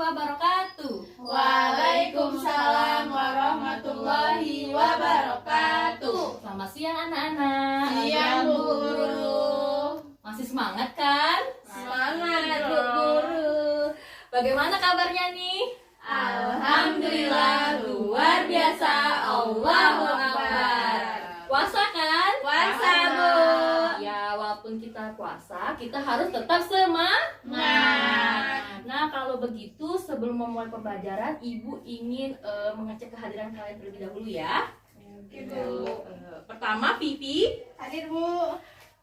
wabarakatuh. Waalaikumsalam warahmatullahi wabarakatuh. Selamat siang anak-anak. Siang Bu Guru. Masih semangat kan? Semangat Bu Guru. Bagaimana kabarnya nih? Alhamdulillah luar biasa. Allahu Akbar. Puasa kan? Puasa Bu. Ya, walaupun kita puasa, kita harus tetap semangat. Nah, kalau begitu sebelum memulai pembelajaran, Ibu ingin mengecek kehadiran kalian terlebih dahulu ya. Pertama, Vivi. Hadir Bu.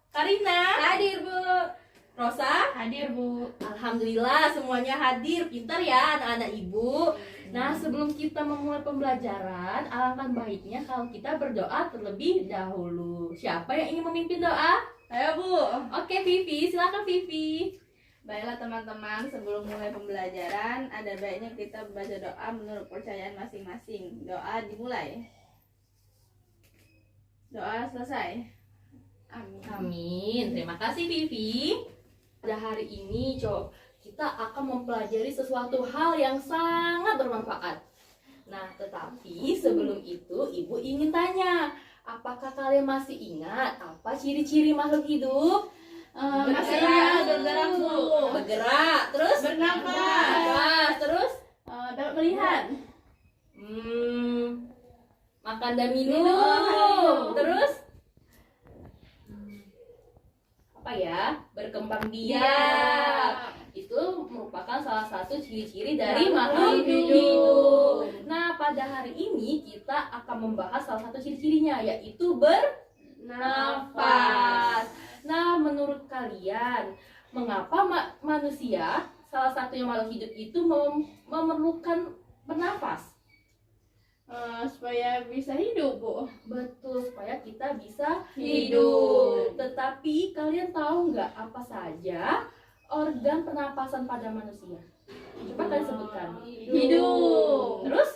Karina. Hadir Bu. Rosa. Hadir Bu. Alhamdulillah semuanya hadir. Pintar ya anak-anak Ibu. Nah, sebelum kita memulai pembelajaran, alangkah baiknya kalau kita berdoa terlebih dahulu. Siapa yang ingin memimpin doa? Ayo Bu. Oke, Vivi, silakan Vivi. Baiklah teman-teman, sebelum mulai pembelajaran, ada baiknya kita membaca doa menurut kepercayaan masing-masing. Doa dimulai. Doa selesai. Amin. Amin. Terima kasih Vivi. Pada hari ini, kita akan mempelajari sesuatu hal yang sangat bermanfaat. Nah, tetapi sebelum itu, Ibu ingin tanya, apakah kalian masih ingat apa ciri-ciri makhluk hidup? Masih ingat, bergerak Bu. Bergerak, terus Bernafas. terus Dapat melihat. Makan dan minum. Terus apa ya? Berkembang biak. Itu merupakan salah satu ciri-ciri dari makhluk hidup. Nah, pada hari ini kita akan membahas salah satu ciri-cirinya, yaitu bernafas. Nah, menurut kalian, mengapa manusia, salah satunya makhluk hidup itu memerlukan bernafas? Supaya bisa hidup Bu. Betul, supaya kita bisa Hidup. Tetapi kalian tahu nggak apa saja organ pernapasan pada manusia? Coba kalian sebutkan. Hidung. Terus?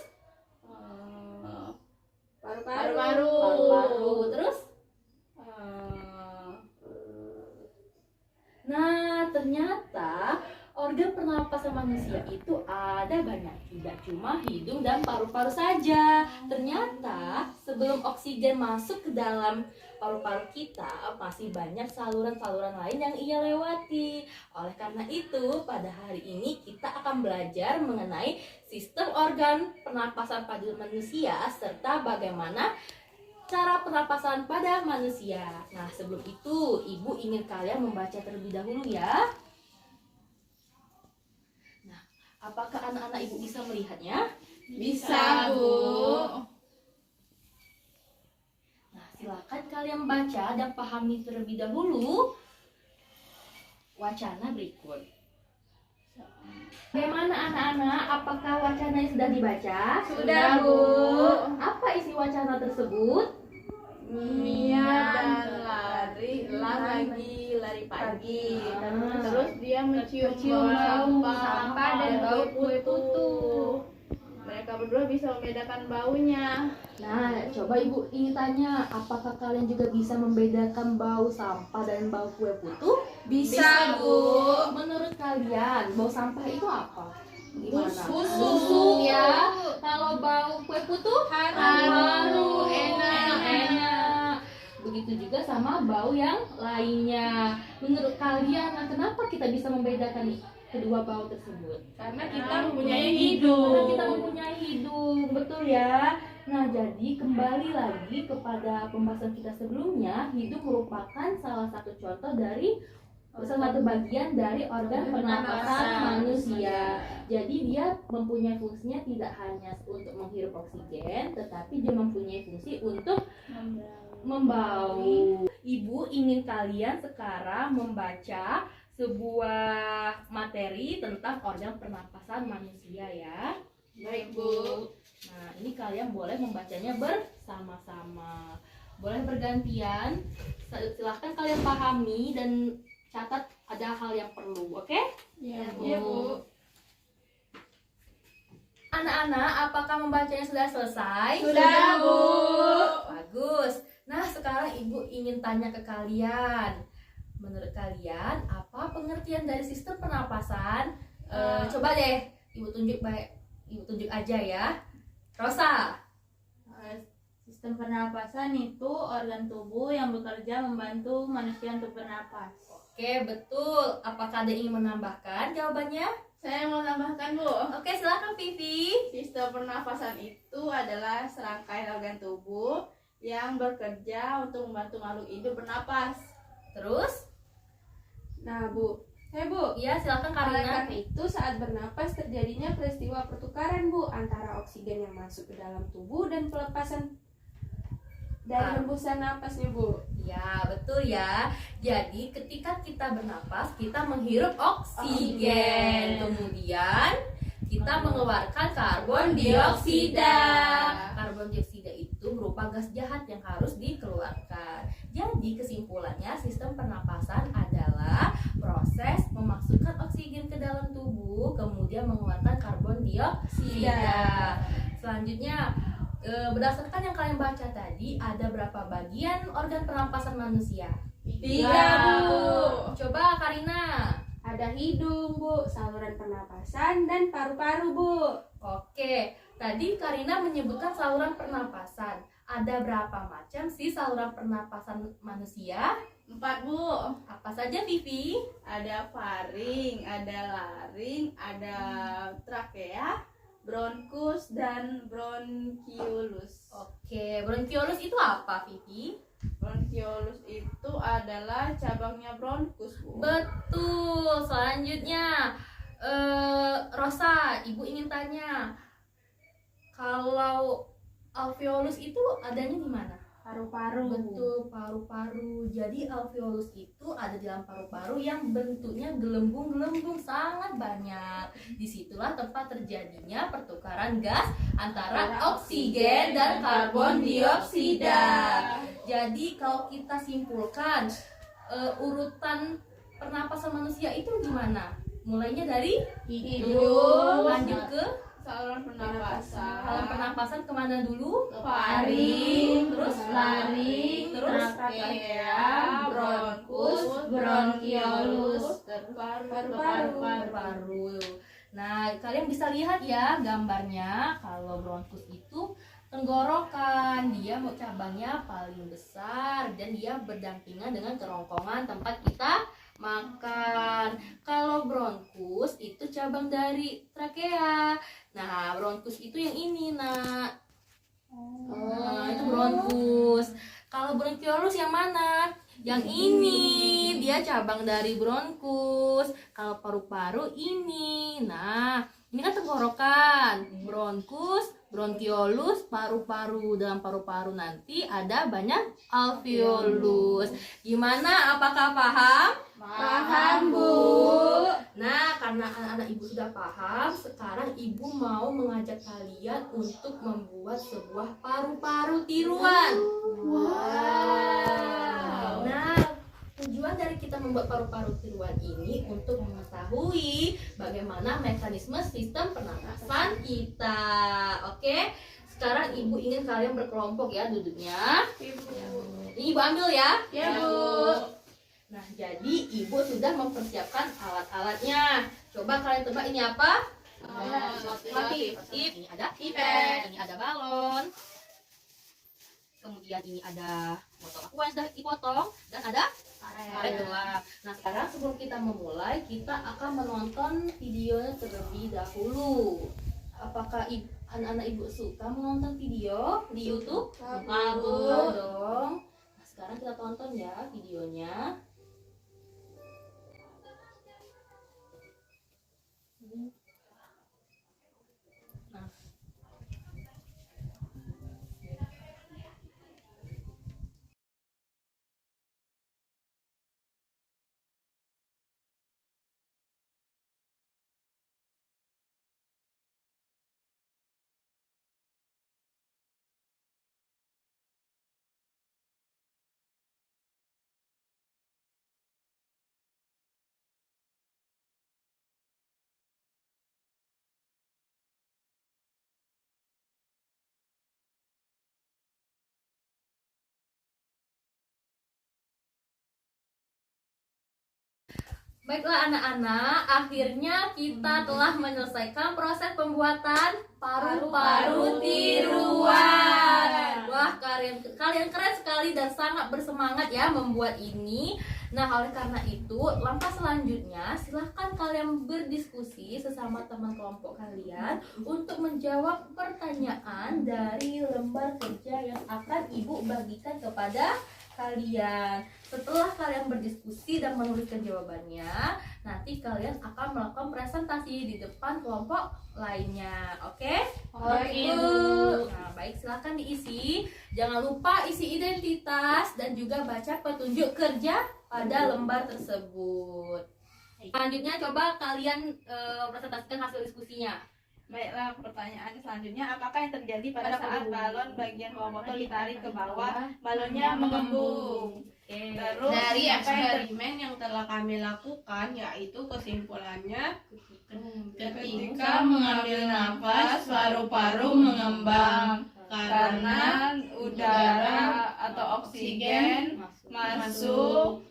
Paru-paru. Terus? Nah, ternyata organ pernapasan manusia itu ada banyak, tidak cuma hidung dan paru-paru saja. Ternyata sebelum oksigen masuk ke dalam paru-paru kita, masih banyak saluran-saluran lain yang ia lewati. Oleh karena itu, pada hari ini kita akan belajar mengenai sistem organ pernapasan pada manusia serta bagaimana cara pernapasan pada manusia. Nah, sebelum itu, Ibu ingin kalian membaca terlebih dahulu ya. Nah, apakah anak-anak Ibu bisa melihatnya? Bisa Bu. Nah, silakan kalian baca dan pahami terlebih dahulu wacana berikut. Bagaimana anak-anak? Apakah wacananya sudah dibaca? Sudah Bu. Apa isi wacana tersebut? Mia dan lari lari pagi. Terus dia mencium bau sampah dan bau kue putu. Mereka berdua bisa membedakan baunya. Nah, coba Ibu ingin tanya, apakah kalian juga bisa membedakan bau sampah dan bau kue putu? Bisa Bu. Menurut kalian, bau sampah itu apa? Gimana? Busuk ya. Kalau bau kue putu? Harum, enak. Begitu juga sama bau yang lainnya. Menurut kalian, kenapa kita bisa membedakan kedua bau tersebut? Karena kita mempunyai hidung. Karena kita mempunyai hidung, betul ya. Nah, jadi kembali lagi kepada pembahasan kita sebelumnya, hidung merupakan salah satu contoh dari salah satu bagian dari organ pernapasan manusia. Jadi dia mempunyai fungsinya tidak hanya untuk menghirup oksigen, tetapi dia mempunyai fungsi untuk membau. Ibu ingin kalian sekarang membaca sebuah materi tentang organ pernapasan manusia ya. Baik Bu. Nah, ini kalian boleh membacanya bersama-sama. Boleh bergantian. Silahkan kalian pahami dan catat ada hal yang perlu, oke? Iya Bu. Anak-anak, apakah membacanya sudah selesai? Sudah Bu. Bagus. Nah, sekarang Ibu ingin tanya ke kalian. Menurut kalian, apa pengertian dari sistem pernapasan? Coba deh Ibu tunjuk aja ya. Rosa. Sistem pernapasan itu organ tubuh yang bekerja membantu manusia untuk bernapas. Oke, betul. Apakah ada yang ingin menambahkan jawabannya? Saya mau tambahkan, Bu. Oke, silakan Vivi. Sistem pernapasan itu adalah serangkaian organ tubuh yang bekerja untuk membantu makhluk hidup bernapas. Terus? Nah, Bu, Bu. Iya, silakan Oleh Karina. karena itu saat bernapas terjadinya peristiwa pertukaran, Bu, antara oksigen yang masuk ke dalam tubuh dan pelepasan dari hembusan napasnya, Bu. Ya, betul ya. Jadi ketika kita bernapas, kita menghirup oksigen. Kemudian kita mengeluarkan karbon dioksida. Karbon dioksida itu berupa gas jahat yang harus dikeluarkan. Jadi kesimpulannya sistem pernapasan adalah proses memasukkan oksigen ke dalam tubuh, kemudian mengeluarkan karbon dioksida. Selanjutnya, berdasarkan yang kalian baca tadi, ada berapa bagian organ pernapasan manusia? 3, Bu. Coba Karina. Ada hidung, Bu, saluran pernapasan, dan paru-paru, Bu. Oke, tadi Karina menyebutkan saluran pernapasan. Ada berapa macam sih saluran pernapasan manusia? 4, Bu. Apa saja, Vivi? Ada faring, ada laring, ada trakea, bronkus, dan bronkiolus. Oke, bronkiolus itu apa, Vivi? Bronkiolus itu adalah cabangnya bronkus, Bu. Betul. Selanjutnya, Rosa, Ibu ingin tanya, kalau alveolus itu adanya di mana? Paru-paru. Betul, paru-paru. Jadi alveolus itu ada di dalam paru-paru yang bentuknya gelembung-gelembung sangat banyak. Disitulah tempat terjadinya pertukaran gas antara oksigen dan karbon dioksida. Jadi kalau kita simpulkan urutan pernapasan manusia itu gimana? Mulainya dari Hidung, lanjut ke saluran pernapasan, saluran pernapasan kemana dulu? faring, Terus laring, terus trakea, bronkus, bronkiolus, paru-paru. Paru-paru. Nah, kalian bisa lihat ya gambarnya. Kalau bronkus itu tenggorokan, dia mau cabangnya paling besar dan dia berdampingan dengan kerongkongan tempat kita makan. Kalau bronkus itu cabang dari trakea. Nah, bronkus itu yang ini, Nak. Itu bronkus. Kalau bronkiolus yang mana? Yang ini, dia cabang dari bronkus. Kalau paru-paru ini. Nah, ini kan tenggorokan. Bronkus, bronkiolus, paru-paru. Dalam paru-paru nanti ada banyak alveolus. Gimana? Apakah paham? Paham, Bu. Nah, karena anak-anak ibu sudah paham, sekarang ibu mau mengajak kalian untuk membuat sebuah paru-paru tiruan. Wow. Nah, tujuan dari kita membuat paru-paru tiruan ini untuk mengetahui bagaimana mekanisme sistem pernapasan kita. Oke, sekarang ibu ingin kalian berkelompok ya duduknya. Ini ibu ambil ya. Ya, Bu. Nah, jadi ibu sudah mempersiapkan alat-alatnya. Coba kalian tebak ini apa? Motif. Ini ada Pipet. ini ada balon. Kemudian ini ada botol aqua yang sudah dipotong dan ada karet gelap. Nah, sekarang sebelum kita memulai, kita akan menonton videonya terlebih dahulu. Apakah anak-anak ibu suka menonton video di YouTube? Suka, Bu. Suka dong. Nah, sekarang kita tonton ya videonya. Baiklah anak-anak, akhirnya kita telah menyelesaikan proses pembuatan paru-paru tiruan. Wah, kalian keren sekali dan sangat bersemangat ya membuat ini. Nah, oleh karena itu, langkah selanjutnya silahkan kalian berdiskusi sesama teman kelompok kalian untuk menjawab pertanyaan dari lembar kerja yang akan Ibu bagikan kepada kalian. Setelah kalian berdiskusi dan menuliskan jawabannya, nanti kalian akan melakukan presentasi di depan kelompok lainnya. Oke? Oke, Bu. Nah, baik, silakan diisi. Jangan lupa isi identitas dan juga baca petunjuk kerja pada lembar tersebut. Selanjutnya coba kalian presentasikan hasil diskusinya. Baiklah, pertanyaan selanjutnya, apakah yang terjadi pada saat balon bagian bawah botol ditarik ke bawah, balonnya mengembung? Terus dari apa yang eksperimen yang telah kami lakukan, yaitu kesimpulannya Ketika mengambil nafas, paru-paru mengembang karena udara atau oksigen masuk.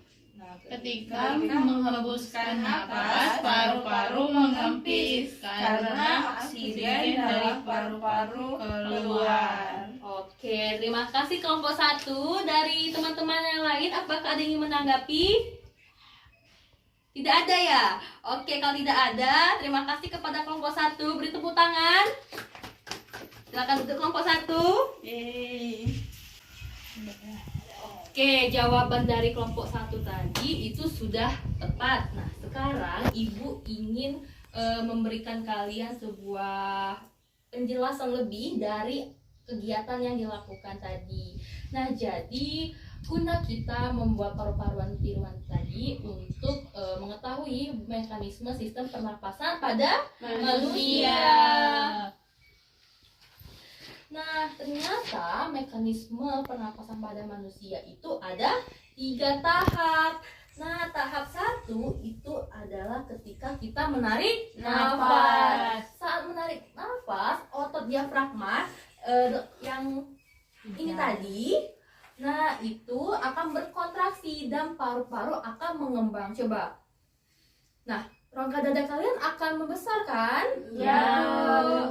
Ketika menghembuskan nafas, paru-paru mengempis karena oksigen dari paru-paru keluar. Oke, terima kasih kelompok 1. Dari teman-teman yang lain, apakah ada yang ingin menanggapi? Tidak ada ya? Oke, kalau tidak ada, terima kasih kepada kelompok 1. Beri tepuk tangan. Silakan untuk kelompok 1. Oke, jawaban dari kelompok 1 tadi itu sudah tepat. Nah, sekarang Ibu ingin memberikan kalian sebuah penjelasan lebih dari kegiatan yang dilakukan tadi. Nah, jadi guna kita membuat paru-paruan tiruan tadi untuk mengetahui mekanisme sistem pernapasan pada manusia. Nah, ternyata mekanisme pernapasan pada manusia itu ada 3 tahap. Nah, tahap 1 itu adalah ketika kita menarik nafas. Saat menarik nafas, otot diafragma yang ini tadi, nah itu akan berkontraksi dan paru-paru akan mengembang. Coba. Nah, rongga dada kalian akan membesar kan? Ya.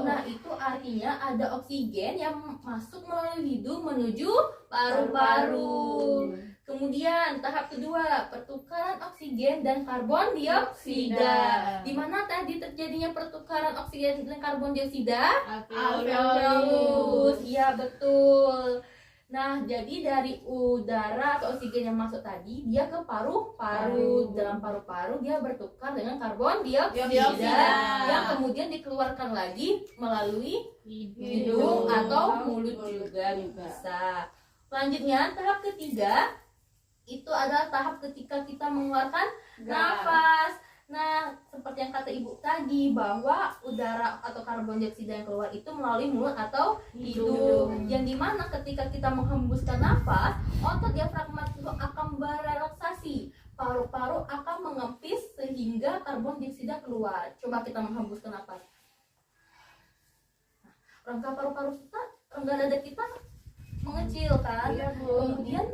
Nah, itu artinya ada oksigen yang masuk melalui hidung menuju paru-paru. Kemudian tahap kedua, pertukaran oksigen dan karbon dioksida. Di mana tadi terjadinya pertukaran oksigen dan karbon dioksida? Alveolus. Iya, betul. Nah, jadi dari udara atau oksigen yang masuk tadi, dia ke paru-paru. Dalam paru-paru dia bertukar dengan karbon dioksida yang kemudian dikeluarkan lagi melalui hidung atau mulut juga bisa. Selanjutnya, tahap ketiga itu adalah tahap ketika kita mengeluarkan nafas. Nah, seperti yang kata Ibu tadi, bahwa udara atau karbon dioksida yang keluar itu melalui mulut atau hidung. Yang dimana ketika kita menghembuskan nafas, otot diafragma itu akan berelaksasi, paru-paru akan mengempis sehingga karbon dioksida keluar. Coba kita menghembuskan nafas. Rongga paru-paru kita, rongga dada kita mengecil kan? Kemudian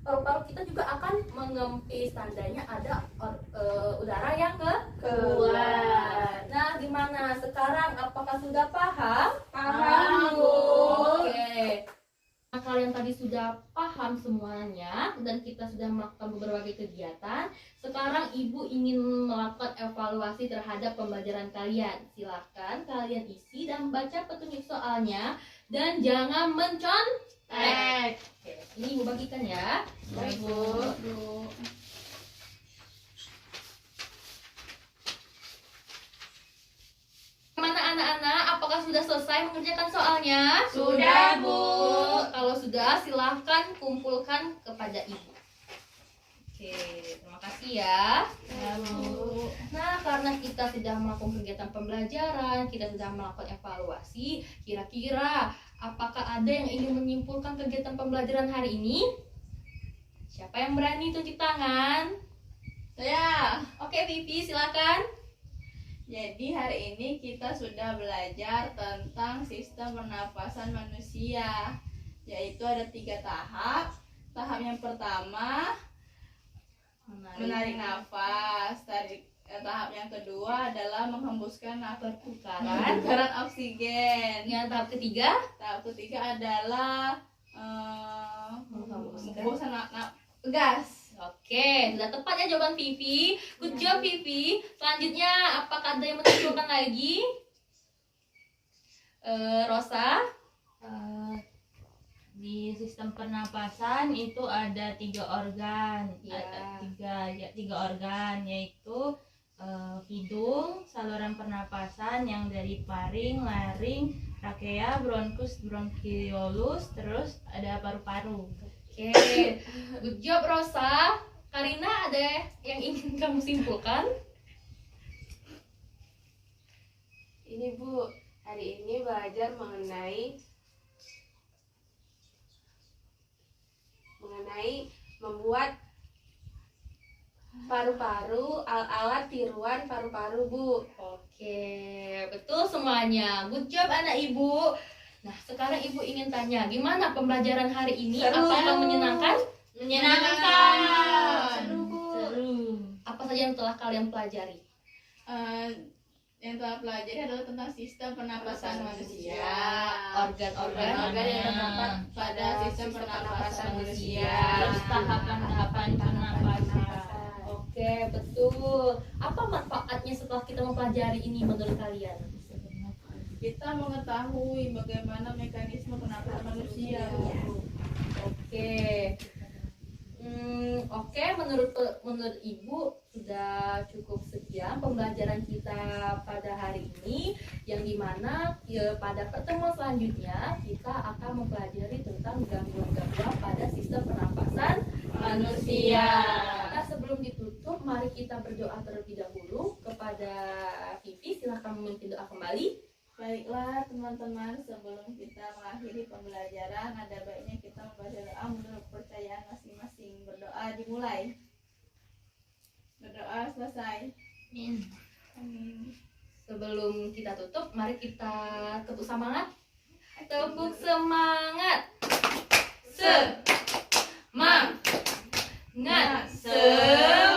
paru-paru kita juga akan mengempis, tandanya ada udara yang keluar. Nah, gimana sekarang? Apakah sudah paham? Paham, Bu. Oke. Nah, kalian tadi sudah paham semuanya dan kita sudah melakukan beberapa kegiatan. Sekarang Ibu ingin melakukan evaluasi terhadap pembelajaran kalian. Silakan kalian isi dan baca petunjuk soalnya dan jangan mencontek. Oke, ini Ibu bagikan ya. Baik, Bu. Gimana anak-anak? Apakah sudah selesai mengerjakan soalnya? Sudah, Bu. Kalau sudah, silahkan kumpulkan kepada Ibu. Oke, terima kasih ya. Nah, karena kita sudah melakukan kegiatan pembelajaran, kita sudah melakukan evaluasi, kira-kira apakah ada yang ingin menyimpulkan kegiatan pembelajaran hari ini? Siapa yang berani tunjuk tangan? Saya. Oke, Vivi, silakan. Jadi hari ini kita sudah belajar tentang sistem pernapasan manusia, yaitu ada 3 tahap. Tahap yang pertama menarik nafas. Tahap yang kedua adalah menghembuskan nafas pertukaran oksigen. Yang tahap ketiga, Tahap ketiga adalah menghembuskan gas. oke, sudah tepat ya jawaban Vivi. Good job Vivi. Selanjutnya, apakah ada yang menunjukkan lagi? Rosa? Di sistem pernapasan itu ada 3 organ, Ya. ada tiga organ, yaitu hidung, saluran pernapasan yang dari paring, laring, trakea, bronkus, bronkiolus, terus ada paru-paru. Oke, good job Rosa. Karina, ada yang ingin kamu simpulkan? Ini Bu, hari ini belajar mengenai membuat paru-paru, alat tiruan paru-paru Bu. Oke, betul semuanya. Good job anak ibu. Nah, sekarang ibu ingin tanya, gimana pembelajaran hari ini? Seru. Apakah menyenangkan? Menyenangkan. Seru Bu. Seru. Apa saja yang telah kalian pelajari? Yang telah pelajari adalah tentang sistem pernapasan manusia. Organ-organ yang terdapat pada sistem pernapasan manusia. Terus tahapan-tahapan pernapasan. Oke, betul. Apa manfaatnya setelah kita mempelajari ini menurut kalian? Kita mengetahui bagaimana mekanisme pernapasan manusia. Oke. Oke, menurut ibu sudah cukup sekian pembelajaran kita pada hari ini, yang dimana pada pertemuan selanjutnya kita akan mempelajari tentang gangguan-gangguan pada sistem pernapasan manusia. Nah, sebelum ditutup, mari kita berdoa terlebih dahulu kepada Vivi. Silahkan memimpin doa kembali. Baiklah teman-teman, sebelum kita mengakhiri pembelajaran, ada baiknya kita membaca doa menurut kepercayaan masing-masing. Berdoa dimulai. Berdoa selesai. Amin. Sebelum kita tutup, mari kita tepuk semangat. Tepuk semangat. Semangat. Semangat.